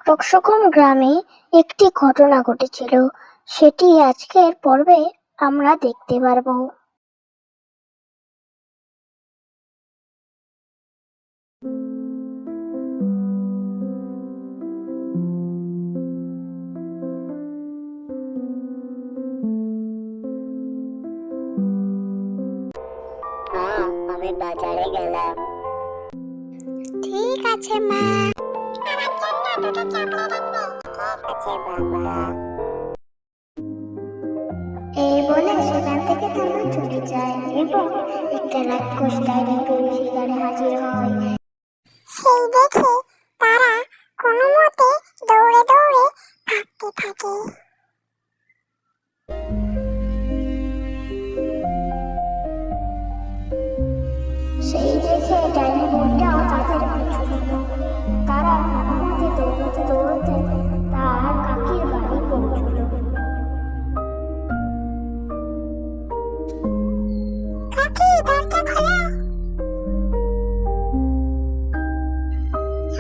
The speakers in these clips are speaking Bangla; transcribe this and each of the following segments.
রক্ষকম গ্রামে একটি ঘটনা ঘটেছিল, সেটি আজকের পর্বে আমরা দেখতে পারবো। আমি বাজারে গেলাম। ঠিক আছে মা। আচ্ছা বাবা। এই বলে সেখান থেকে তারা চলে যায় এবং একটা রাক্ষস ডাইনি গরু সেখানে হাজির হয়। সেই দেখে তারা কোনো মতে দৌড়ে দৌড়ে ভাগতে থাকে। সেই দেখে ডাইনি বুড়িটাও তাদের পিছু নিল। তারা কোনোমতে দৌড়াতে দৌড়াতে তার কাকির বাড়ি পৌঁছল। কাকি, দরজা খোলো।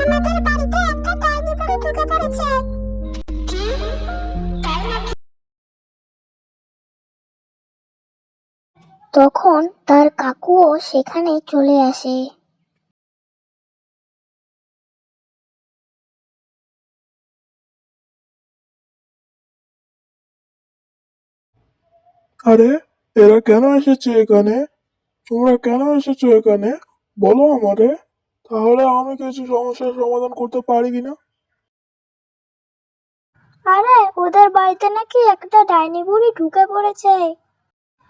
আমাদের বাড়িতে একটা ডাইনি বুড়ি ঢুকে পড়েছে। কি? তাই নাকি? তখন তার কাকুও সেখানে চলে আসে। আরে, এরা কেন এসেছে এখানে? তোমরা কেন এসেছো এখানে? বলো আমারে, তাহলে আমি কিছু সমস্যার সমাধান করতে পারি কিনা। আরে, ওদের বাড়িতে নাকি একটা ডাইনি বুড়ি ঢুকে পড়েছে,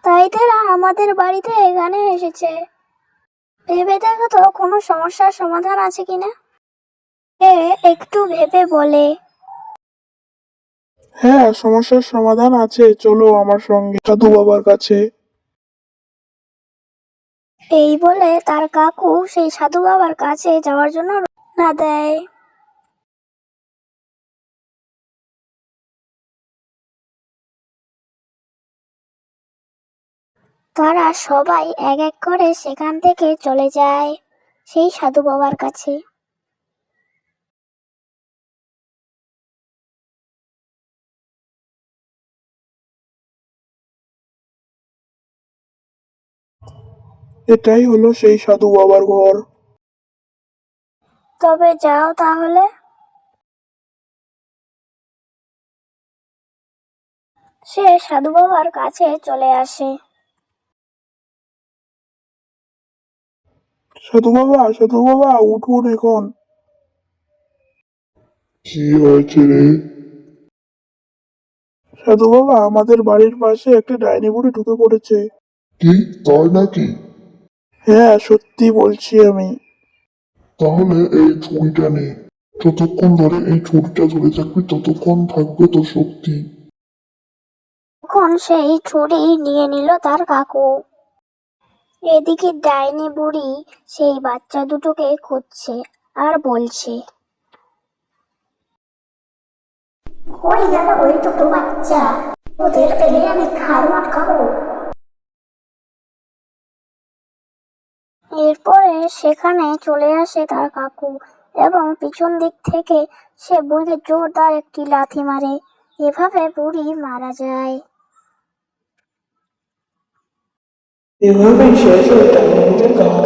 তাই তারা আমাদের বাড়িতে এখানে এসেছে। ভেবে দেখো তো কোনো সমস্যার সমাধান আছে কিনা। এ একটু ভেবে বলে। হ্যাঁ, সমস্যার সমাধান আছে, চলো আমার সঙ্গে সাধু বাবার কাছে। এই বলে তার কাকু সেই সাধু বাবার কাছে যাওয়ার জন্য রওনা দেয়। তারা সবাই এক এক করে সেখান থেকে চলে যায় সেই সাধু বাবার কাছে। এটাই হলো সেই সাধু বাবার ঘর। তবে যাও তাহলে। সে সাধু বাবার কাছে চলে আসে। সাধু বাবা, উঠুন এখন। কি হয়েছে রে? সাধু বাবা, আমাদের বাড়ির পাশে একটা ডাইনি বুড়ি ঢুকে পড়েছে। কি, তাই নাকি? হ্যাঁ, সত্যি বলছি আমি। তাহলে এই ছুরিটা নে। যতক্ষণ ধরে এই ছুরিটা ধরে থাকবি ততক্ষণ থাকবে তোর শক্তি। তখন সেই ছুরি নিয়ে নিল তার কাকু। এদিকে ডাইনি বুড়ি সেই বাচ্চা দুটোকে খুঁজছে আর বলছে, ওই দেখো, ওই দুটো বাচ্চা, ওদের পেলে আমি ঘাড় খাবো। এরপরে সেখানে চলে আসে তার কাকু এবং পিছন দিক থেকে সে বুড়িকে জোরদার একটি লাথি মারে। এভাবে বুড়ি মারা যায়। এভাবেই শেষ হয় ডাইনি বুড়ির কাহিনী।